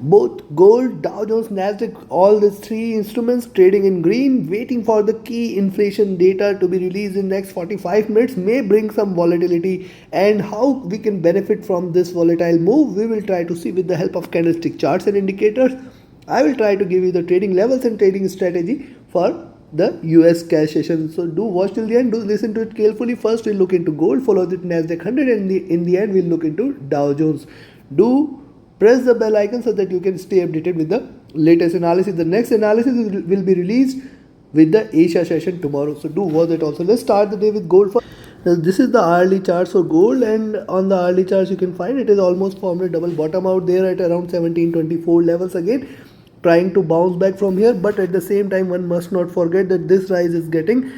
Both gold, Dow Jones, Nasdaq, all these three instruments trading in green, waiting for the key inflation data to be released in next 45 minutes may bring some volatility. And how we can benefit from this volatile move, we will try to see with the help of candlestick charts and indicators. I will try to give you the trading levels and trading strategy for the US cash session. So do watch till the end, do listen to it carefully. First we'll look into gold, followed with Nasdaq 100, and in the end we'll look into Dow Jones. Do press the bell icon so that you can stay updated with the latest analysis. The next analysis will be released with the Asia session tomorrow. So do watch it also. Let's start the day with gold. Now this is the hourly charts for gold, and on the hourly charts you can find it is almost formed a double bottom out there at around 1724 levels again, trying to bounce back from here. But at the same time one must not forget that this rise is getting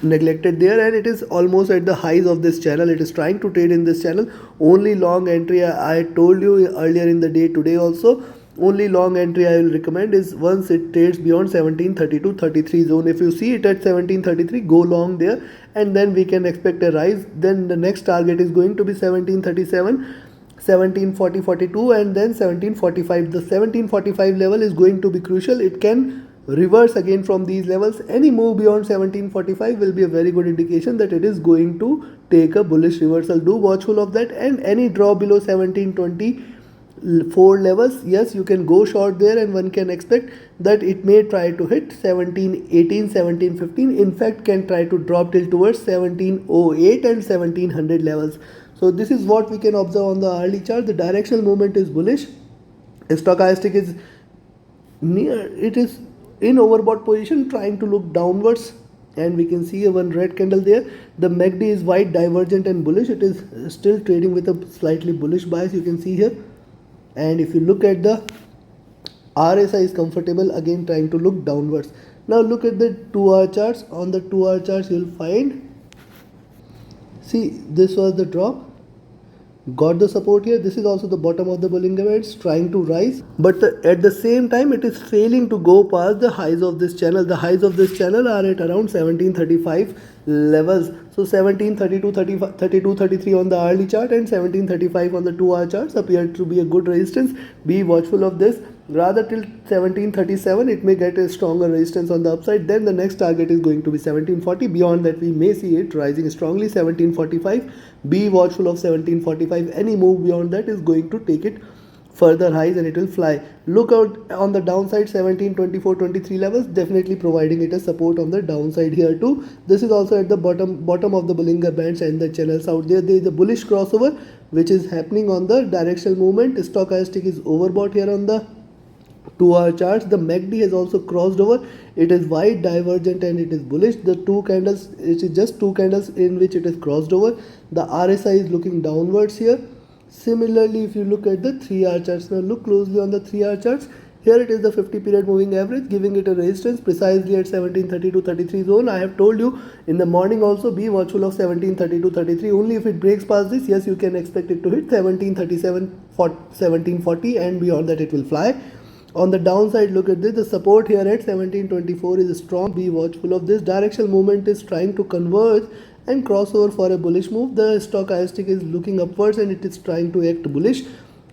neglected there, and it is almost at the highs of this channel. It is trying to trade in this channel. Only long entry, I told you earlier in the day today also, only long entry I will recommend is once it trades beyond 1732-33 zone. If you see it at 1733, go long there, and then we can expect a rise. Then the next target is going to be 1737, 1740, 42, and then 1745. The 1745 level is going to be crucial. It can reverse again from these levels. Any move beyond 1745 will be a very good indication that it is going to take a bullish reversal. Do watchful of that. And any draw below 1724 levels, yes, you can go short there, and one can expect that it may try to hit 1718, 1715. In fact, can try to drop till towards 1708 and 1700 levels. So this is what we can observe on the hourly chart. The directional movement is bullish. Stochastic is near, it is in overbought position, trying to look downwards, and we can see one red candle there. The MACD is white, divergent and bullish. It is still trading with a slightly bullish bias, you can see here. And if you look at the RSI is comfortable, again trying to look downwards. Now look at the 2-hour charts. On the 2-hour charts you will find, see, this was the drop, got the support here. This is also the bottom of the Bollinger Bands, trying to rise, but at the same time it is failing to go past the highs of this channel. The highs of this channel are at around 1735 levels. So 1732, 32, 33 on the hourly chart and 1735 on the 2-hour charts appear to be a good resistance. Be watchful of this. Rather till 1737 it may get a stronger resistance on the upside. Then the next target is going to be 1740. Beyond that we may see it rising strongly. 1745, be watchful of 1745. Any move beyond that is going to take it further highs and it will fly. Look out on the downside, 1724-23 levels, definitely providing it a support on the downside here too. This is also at the bottom of the Bollinger Bands and the channels out there. There is a bullish crossover which is happening on the directional movement. Stochastic is overbought here on the 2-hour charts. The MACD has also crossed over. It is white, divergent and it is bullish. The two candles, it is just two candles in which it is crossed over. The RSI is looking downwards here. Similarly, if you look at the 3-hour charts, now look closely on the 3-hour charts. Here it is the 50 period moving average, giving it a resistance precisely at 1732-33 zone. I have told you in the morning also, be watchful of 1732-33. Only if it breaks past this, yes, you can expect it to hit 1737, 1740, and beyond that it will fly. On the downside, look at this, the support here at 1724 is strong. Be watchful of this. Directional movement is trying to converge and crossover for a bullish move. The stochastic is looking upwards and it is trying to act bullish.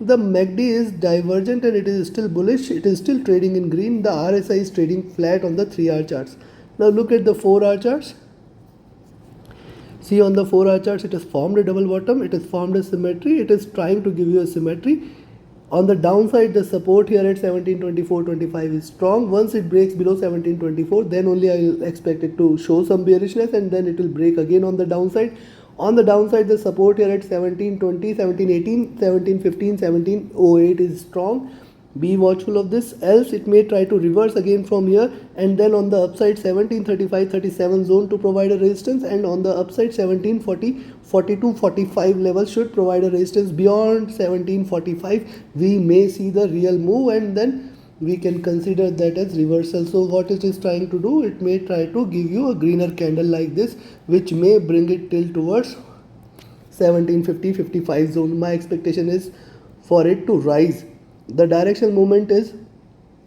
The MACD is divergent and it is still bullish. It is still trading in green. The RSI is trading flat on the 3-hour charts. Now look at the 4-hour charts. See, on the 4-hour charts, it has formed a double bottom. It has formed a symmetry. It is trying to give you a symmetry. On the downside, the support here at 1724.25 is strong. Once it breaks below 1724, then only I will expect it to show some bearishness and then it will break again on the downside. On the downside, the support here at 1720, 1718, 1715, 1708 is strong. Be watchful of this, else it may try to reverse again from here, and then on the upside 1735-37 zone to provide a resistance, and on the upside 1740, 42, 45 levels should provide a resistance. Beyond 1745 we may see the real move and then we can consider that as reversal. So what it is trying to do, it may try to give you a greener candle like this, which may bring it till towards 1750-55 zone. My expectation is for it to rise. The directional movement is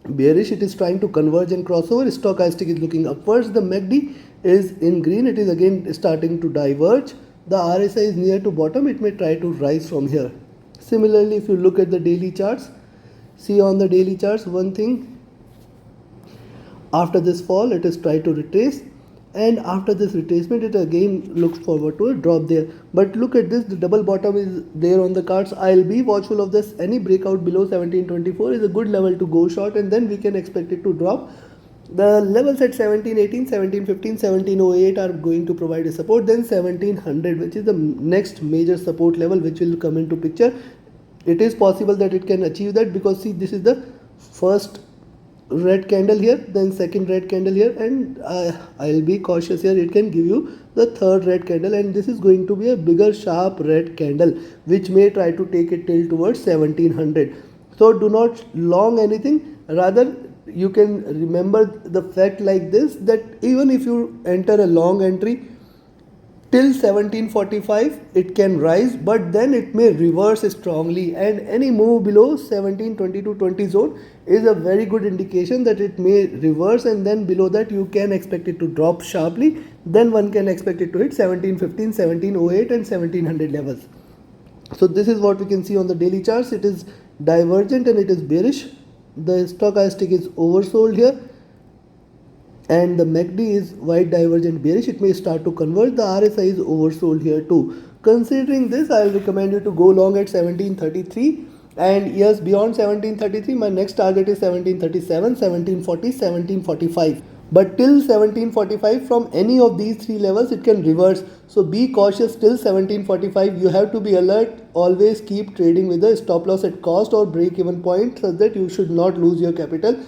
bearish. It is trying to converge and crossover. Stochastic is looking upwards. The MACD is in green. It is again starting to diverge. The RSI is near to bottom. It may try to rise from here. Similarly, if you look at the daily charts, see on the daily charts one thing, after this fall it is try to retrace, and after this retracement it again looks forward to a drop there. But look at this, the double bottom is there on the cards. I'll be watchful of this. Any breakout below 1724 is a good level to go short, and then we can expect it to drop. The levels at 1718, 1715, 1708 are going to provide a support. Then 1700, which is the next major support level which will come into picture. It is possible that it can achieve that, because see, this is the first red candle here, then second red candle here, and I'll be cautious here, it can give you the third red candle, and this is going to be a bigger sharp red candle which may try to take it till towards 1700. So do not long anything, rather you can remember the fact like this, that even if you enter a long entry till 1745 it can rise, but then it may reverse strongly, and any move below 1722.20 zone is a very good indication that it may reverse, and then below that you can expect it to drop sharply. Then one can expect it to hit 1715, 1708 and 1700 levels. So this is what we can see on the daily charts. It is divergent and it is bearish. The stochastic is oversold here, and the MACD is wide divergent bearish. It may start to converge. The RSI is oversold here too. Considering this, I will recommend you to go long at 1733, and yes, beyond 1733 my next target is 1737, 1740, 1745. But till 1745, from any of these three levels it can reverse, so be cautious till 1745. You have to be alert, always keep trading with a stop loss at cost or break even point, so that you should not lose your capital.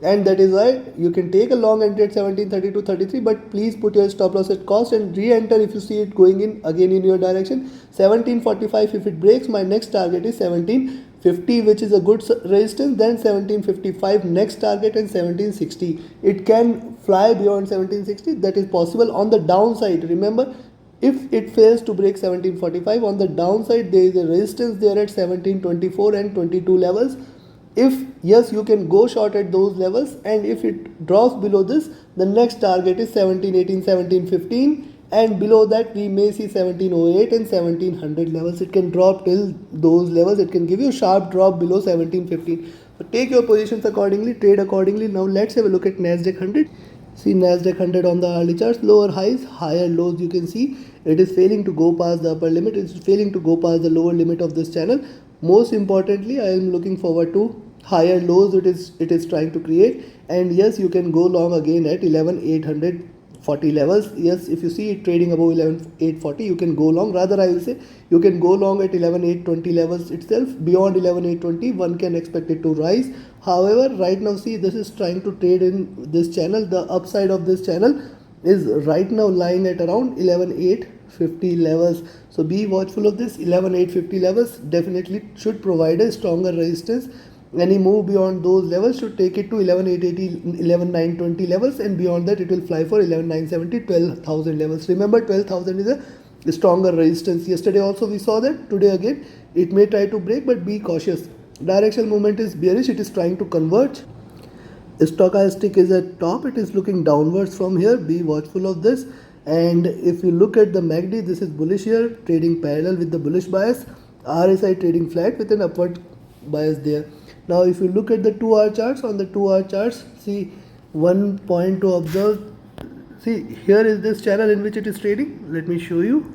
And that is why you can take a long entry at 1732.33, but please put your stop loss at cost and re-enter if you see it going in again in your direction. 1745, if it breaks, my next target is 1750, which is a good resistance. Then 1755 next target, and 1760. It can fly beyond 1760, that is possible. On the downside, remember, if it fails to break 1745, on the downside there is a resistance there at 1724 and 22 levels. If yes, you can go short at those levels, and if it drops below this, the next target is 1718, 1715, and below that we may see 1708 and 1700 levels. It can drop till those levels. It can give you a sharp drop below 1715. So take your positions accordingly, trade accordingly. Now let's have a look at Nasdaq 100. See Nasdaq 100 on the hourly charts, lower highs, higher lows. You can see it is failing to go past the upper limit. It is failing to go past the lower limit of this channel. Most importantly, I am looking forward to higher lows it is trying to create. And yes, you can go long again at 11,840 levels. Yes, if you see it trading above 11,840, you can go long. Rather, I will say you can go long at 11,820 levels itself. Beyond 11,820, one can expect it to rise. However, right now, see, this is trying to trade in this channel. The upside of this channel is right now lying at around 11,850 levels. So be watchful of this. 11,850 levels definitely should provide a stronger resistance. Any move beyond those levels should take it to 11,880, 11,920 levels, and beyond that it will fly for 11,970, 12,000 levels. Remember, 12,000 is a stronger resistance. Yesterday also we saw that. Today again it may try to break, but be cautious. Directional movement is bearish. It is trying to converge. Stochastic is at top. It is looking downwards from here. Be watchful of this. And if you look at the MACD, this is bullish here, trading parallel with the bullish bias. RSI trading flat with an upward bias there. Now if you look at the 2-hour charts, on the 2-hour charts, see, one point to observe. See, here is this channel in which it is trading. Let me show you.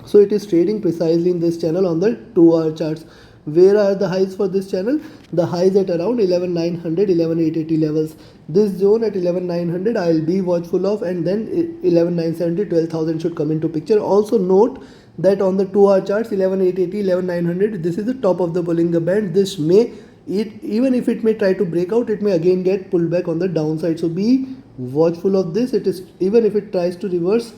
So it is trading precisely in this channel on the 2-hour charts. Where are the highs for this channel? The highs at around 11,900, 11,880 levels. This zone at 11,900 I will be watchful of, and then 11,970, 12,000 should come into picture. Also note that on the 2-hour charts, 11,880, 11,900, this is the top of the Bollinger Band. This may, even if it may try to break out, it may again get pulled back on the downside. So be watchful of this. It is, even if it tries to reverse,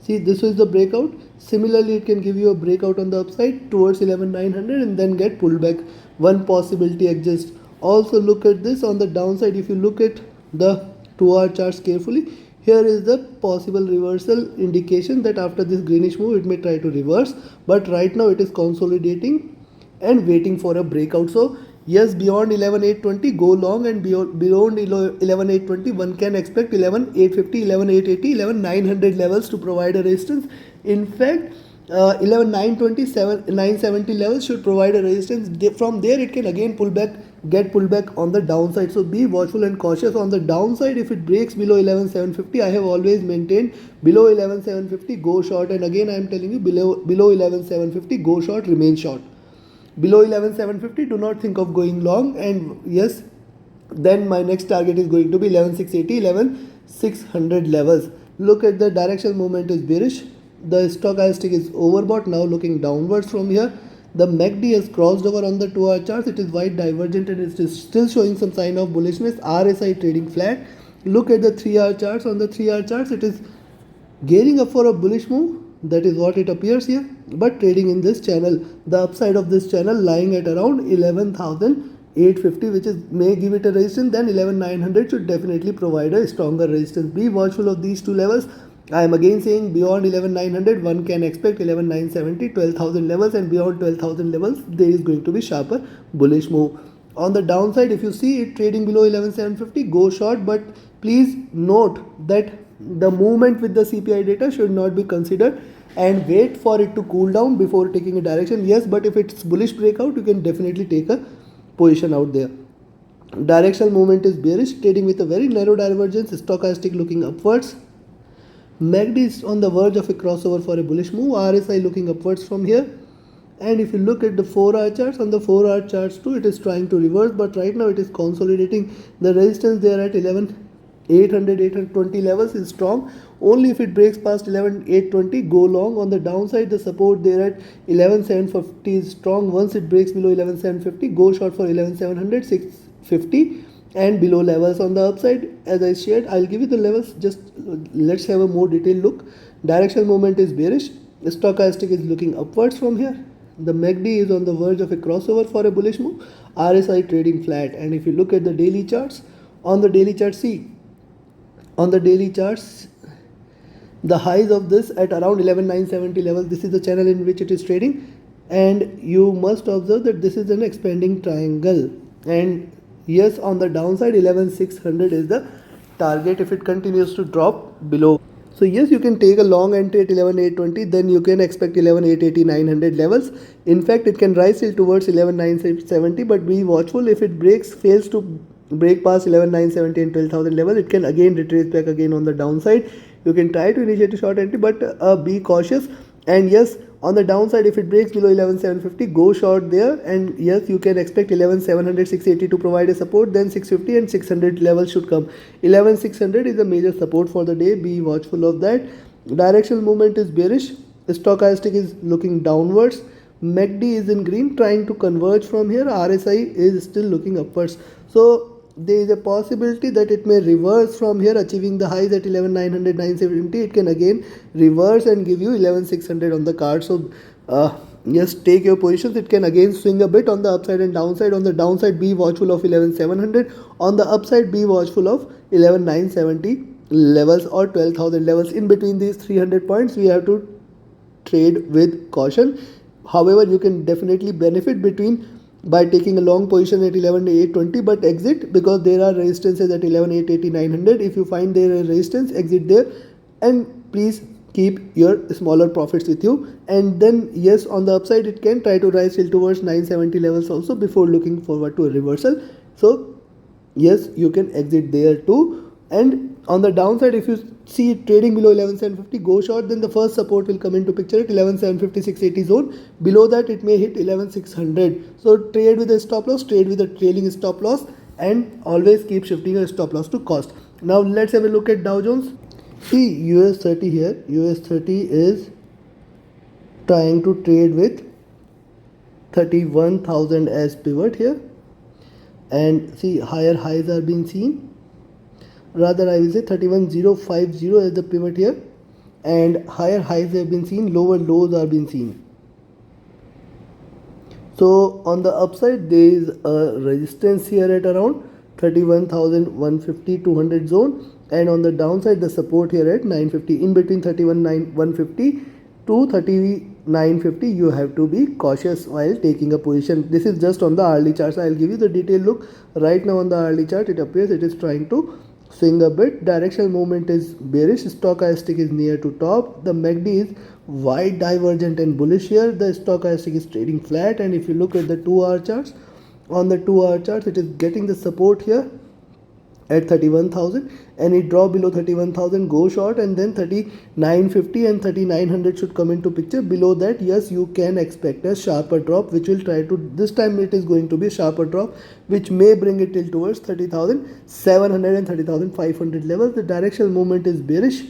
see, this is the breakout. Similarly, it can give you a breakout on the upside towards 11,900 and then get pulled back. One possibility exists. Also look at this on the downside. If you look at the 2-hour charts carefully, here is the possible reversal indication that after this greenish move it may try to reverse, but right now it is consolidating and waiting for a breakout. So yes, beyond 11,820 go long, and beyond 11,820 one can expect 11,850, 11,880, 11,900 levels to provide a resistance. In fact, 11,927 970 levels should provide a resistance. From there it can again get pulled back on the downside. So be watchful and cautious on the downside. If it breaks below 11,750, I have always maintained below 11,750 go short, and again I am telling you below 11,750 go short, remain short. Below 11,750 do not think of going long, and yes, then my next target is going to be 11,680 11,600 levels. Look at the directional movement is bearish. The stochastic is overbought, now looking downwards from here. The MACD has crossed over on the 2-hour charts. It is white divergent and it is still showing some sign of bullishness. RSI trading flat. Look at the 3-hour charts. On the 3-hour charts, it is gearing up for a bullish move. That is what it appears here. But trading in this channel, the upside of this channel lying at around 11,850, which is may give it a resistance. Then 11,900 should definitely provide a stronger resistance. Be watchful of these two levels. I am again saying beyond 11,900 one can expect 11,970, 12,000 levels, and beyond 12,000 levels there is going to be sharper bullish move. On the downside, if you see it trading below 11,750, go short, but please note that the movement with the CPI data should not be considered, and wait for it to cool down before taking a direction. Yes, but if it's bullish breakout, you can definitely take a position out there. Directional movement is bearish, trading with a very narrow divergence, stochastic looking upwards. MACD is on the verge of a crossover for a bullish move. RSI looking upwards from here. And if you look at the 4-hour charts, on the 4-hour charts too, it is trying to reverse, but right now it is consolidating. The resistance there at 11,800, 820 levels is strong. Only if it breaks past 11,820, go long. On the downside, the support there at 11,750 is strong. Once it breaks below 11,750, go short for 11,700, 650. And below levels. On the upside, as I shared, I'll give you the levels. Just let's have a more detailed look. Directional movement is bearish. The stochastic is looking upwards from here. The MACD is on the verge of a crossover for a bullish move. RSI trading flat. And if you look at the daily charts, on the daily chart, see, on the daily charts, the highs of this at around 11,970 levels. This is the channel in which it is trading, and you must observe that this is an expanding triangle. And yes, on the downside, 11,600 is the target if it continues to drop below. So yes, you can take a long entry at 11,820, then you can expect 11,880, 900 levels. In fact, it can rise till towards 11,970, but be watchful. If it fails to break past 11,970 and 12,000 levels, it can again retrace back again on the downside. You can try to initiate a short entry, but be cautious. And yes, on the downside, if it breaks below 11,750, go short there. And yes, you can expect 11,700, 680 to provide a support. Then 650 and 600 levels should come. 11,600 is a major support for the day. Be watchful of that. Directional movement is bearish. Stochastic is looking downwards. MACD is in green, trying to converge from here. RSI is still looking upwards. So there is a possibility that it may reverse from here, achieving the highs at 11,900, 970. It can again reverse and give you 11,600 on the card. So yes, take your positions. It can again swing a bit on the upside and downside. On the downside, be watchful of 11,700. On the upside, be watchful of 11,970 levels or 12,000 levels. In between these 300 points, we have to trade with caution. However, you can definitely benefit by taking a long position at 11,820, but exit because there are resistances at 11,880, 900. If you find there a resistance, exit there, and please keep your smaller profits with you. And then yes, on the upside, it can try to rise till towards 970 levels also before looking forward to a reversal. So yes, you can exit there too. And on the downside, if you see it trading below 11,750, go short. Then the first support will come into picture at 11,750, 680 zone. Below that, it may hit 11,600. So trade with a stop loss, trade with a trailing stop loss, and always keep shifting a stop loss to cost. Now let's have a look at Dow Jones. See US 30 here. US 30 is trying to trade with 31,000 as pivot here, and see higher highs are being seen. Rather, I will say 31,050 as the pivot here, and higher highs have been seen, lower lows are being seen. So on the upside, there is a resistance here at around 31,150, 200 zone, and on the downside, the support here at 950. In between 31,150 to 3950, you have to be cautious while taking a position. This is just on the hourly charts. I will give you the detailed look. Right now on the hourly chart, it appears it is trying to swing a bit. Directional movement is bearish. Stochastic is near to top. The MACD is wide divergent and bullish here. The stochastic is trading flat, and if you look at the 2-hour charts, on the 2-hour charts it is getting the support here at 31,000, and it drop below 31,000, go short, and then 3950 and 3900 should come into picture. Below that, yes, you can expect a sharper drop, which will try to, this time it is going to be a sharper drop, which may bring it till towards 30,700 and 30,500 levels. The directional movement is bearish.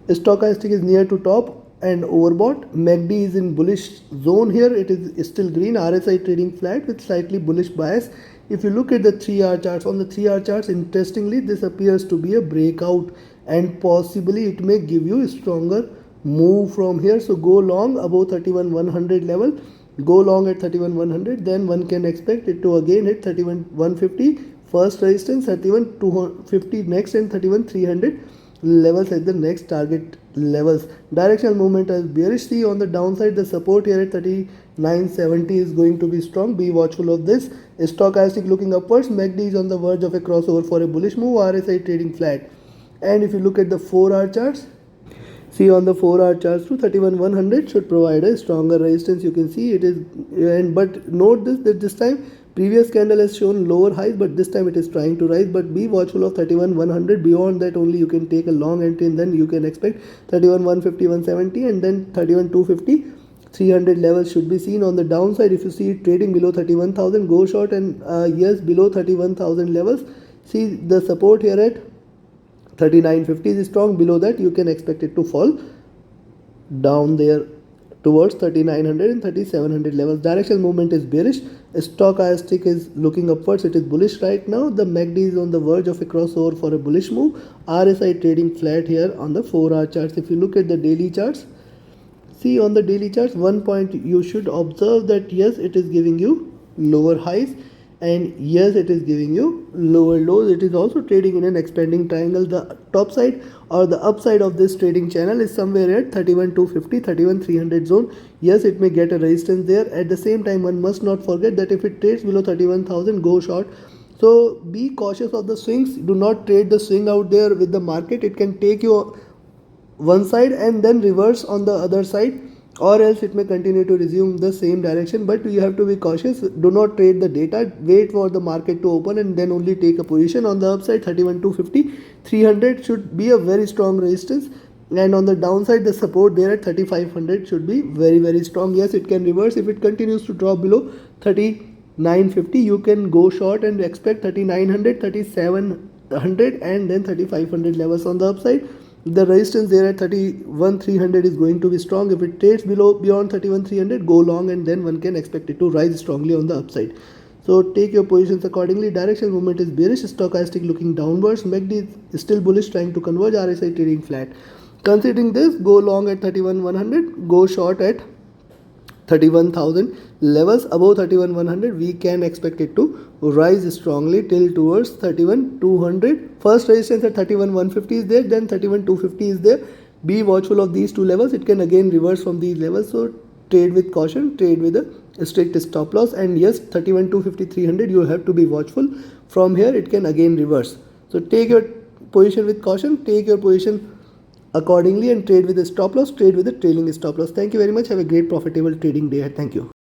Stochastic is near to top and overbought. MACD is in bullish zone here. It is still green. RSI trading flat with slightly bullish bias. If you look at the 3-hour charts, on the 3-hour charts, interestingly, this appears to be a breakout, and possibly it may give you a stronger move from here. So go long above 31,100 level, go long at 31,100, then one can expect it to again hit 31,150, first resistance, 31,250 next, and 31,300 levels at the next target levels. Directional movement is bearish. See, on the downside, the support here at 3970 is going to be strong. Be watchful of this. Stochastic looking upwards. MACD is on the verge of a crossover for a bullish move. RSI trading flat. And if you look at the 4-hour charts, see, on the 4-hour charts too, 31,100 should provide a stronger resistance. You can see it is, but note this, that this time previous candle has shown lower highs, but this time it is trying to rise. But be watchful of 31,100. Beyond that only you can take a long entry, and then you can expect 31,150, 170, and then 31,250. 300 levels should be seen. On the downside, if you see it trading below 31,000, go short, and yes, below 31,000 levels. See, the support here at 3950 is strong. Below that you can expect it to fall down there towards 3900 and 3700 levels. Directional movement is bearish. Stochastic is looking upwards. It is bullish right now. The MACD is on the verge of a crossover for a bullish move. RSI trading flat here on the 4-hour charts. If you look at the daily charts, see, on the daily charts, one point you should observe that yes, it is giving you lower highs, and yes, it is giving you lower lows. It is also trading in an expanding triangle. The top side or the upside of this trading channel is somewhere at 31,250, 31,300 zone. Yes, it may get a resistance there. At the same time, one must not forget that if it trades below 31,000, go short. So be cautious of the swings. Do not trade the swing out there with the market. It can take you one side and then reverse on the other side, or else it may continue to resume the same direction. But you have to be cautious. Do not trade the data. Wait for the market to open and then only take a position. On the upside, 31,250, 300 should be a very strong resistance, and on the downside, the support there at 3500 should be very, very strong. Yes, it can reverse. If it continues to drop below 3950, you can go short and expect 3900, 3700, and then 3500 levels. On the upside, the resistance there at 31,300 is going to be strong. If it trades beyond 31,300, go long, and then one can expect it to rise strongly on the upside. So take your positions accordingly. Directional movement is bearish. Stochastic looking downwards. MACD is still bullish, trying to converge. RSI trading flat. Considering this, go long at 31,100, go short at 31,000 levels. Above 31,100, we can expect it to rise strongly till towards 31,200. First resistance at 31,150 is there, then 31,250 is there. Be watchful of these two levels. It can again reverse from these levels. So trade with caution, trade with a strict stop loss. And yes, 31,250, 300, you have to be watchful. From here, it can again reverse. So take your position with caution, take your position accordingly, and trade with a stop loss, trade with a trailing stop loss. Thank you very much. Have a great profitable trading day. Thank you.